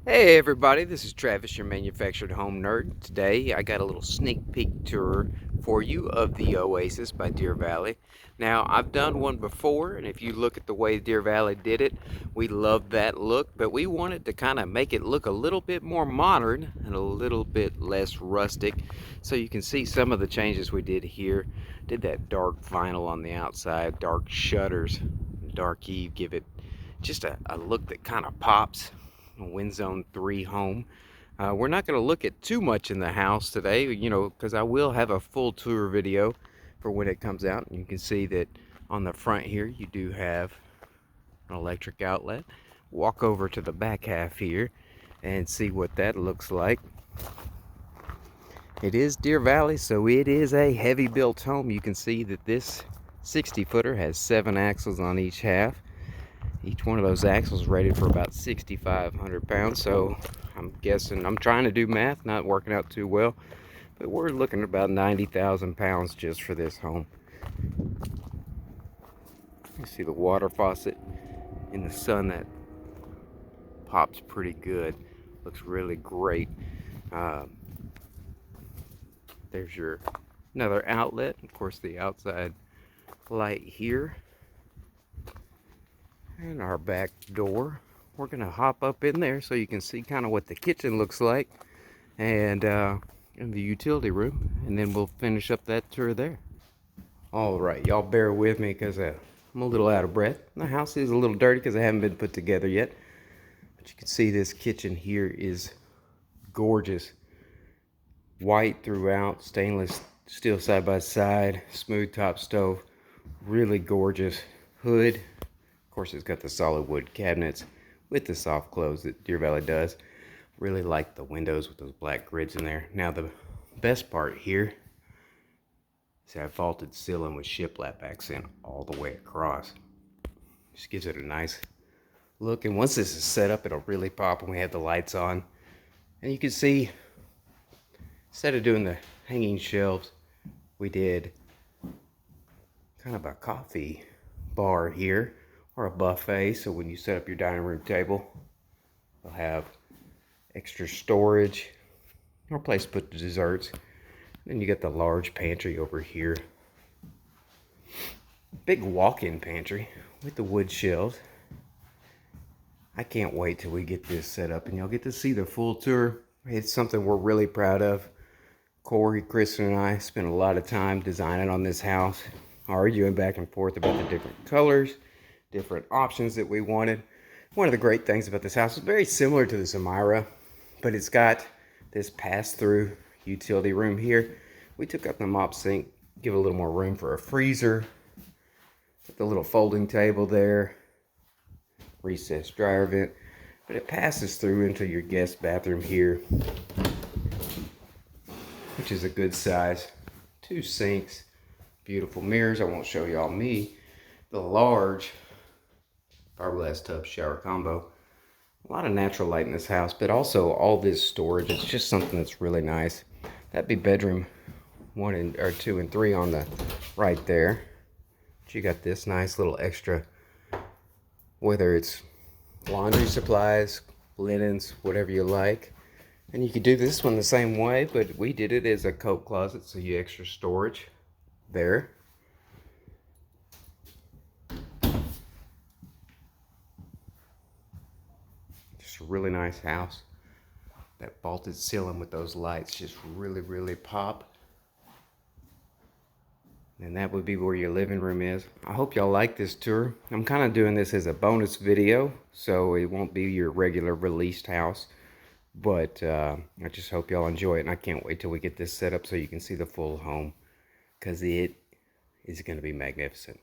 Hey everybody, this is Travis, your manufactured home nerd. Today I got a little sneak peek tour for you of the Oasis by Deer Valley. Now I've done one before, and if you look at the way Deer Valley did it, we loved that look, but we wanted to kind of make it look a little bit more modern and a little bit less rustic. So you can see some of the changes we did here. Did that dark vinyl on the outside, dark shutters, dark eve, give it just a look that kind of pops. Wind Zone 3 home. We're not going to look at too much in the house today, because I will have a full tour video for when it comes out. And you can see that on the front here, you do have an electric outlet. Walk over to the back half here and see what that looks like. It is Deer Valley, so it is a heavy built home. You can see that this 60 footer has 7 axles on each half. Each one of those axles rated for about 6,500 pounds, so I'm guessing, I'm trying to do math, not working out too well, but we're looking at about 90,000 pounds just for this home. You see the water faucet in the sun, that pops pretty good, looks really great. There's your another outlet, of course the outside light here. And our back door. We're gonna hop up in there so you can see kind of what the kitchen looks like, and in the utility room, and then we'll finish up that tour there. All right, y'all bear with me because I'm a little out of breath. The house is a little dirty because it haven't been put together yet, but you can see this kitchen here is gorgeous. White throughout, stainless steel side by side, smooth top stove, really gorgeous hood. Of course, it's got the solid wood cabinets with the soft close that Deer Valley does. Really like the windows with those black grids in there. Now the best part here is that vaulted ceiling with shiplap accent all the way across. Just gives it a nice look. And once this is set up, it'll really pop when we have the lights on. And you can see, instead of doing the hanging shelves, we did kind of a coffee bar here, or a buffet, so when you set up your dining room table, you'll have extra storage or place to put the desserts. Then you get the large pantry over here. Big walk-in pantry with the wood shelves. I can't wait till we get this set up and y'all get to see the full tour. It's something we're really proud of. Corey, Kristen, and I spent a lot of time designing on this house, arguing back and forth about the different colors, different options that we wanted. One of the great things about this house is very similar to the Samira, but it's got this pass-through utility room here. We took up the mop sink, give a little more room for a freezer, put the little folding table there, recessed dryer vent, but it passes through into your guest bathroom here, which is a good size. 2 sinks, beautiful mirrors. I won't show y'all me. The large fiberglass tub shower combo. A lot of natural light in this house, but also all this storage. It's just something that's really nice. That'd be bedroom 2 and 3 on the right there. But you got this nice little extra, whether it's laundry supplies, linens, whatever you like. And you could do this one the same way, but we did it as a coat closet, so you extra storage there. Just a really nice house. That vaulted ceiling with those lights just really, really pop. And that would be where your living room is. I hope y'all like this tour. I'm kind of doing this as a bonus video, so it won't be your regular released house. But I just hope y'all enjoy it, and I can't wait till we get this set up so you can see the full home, because it is going to be magnificent.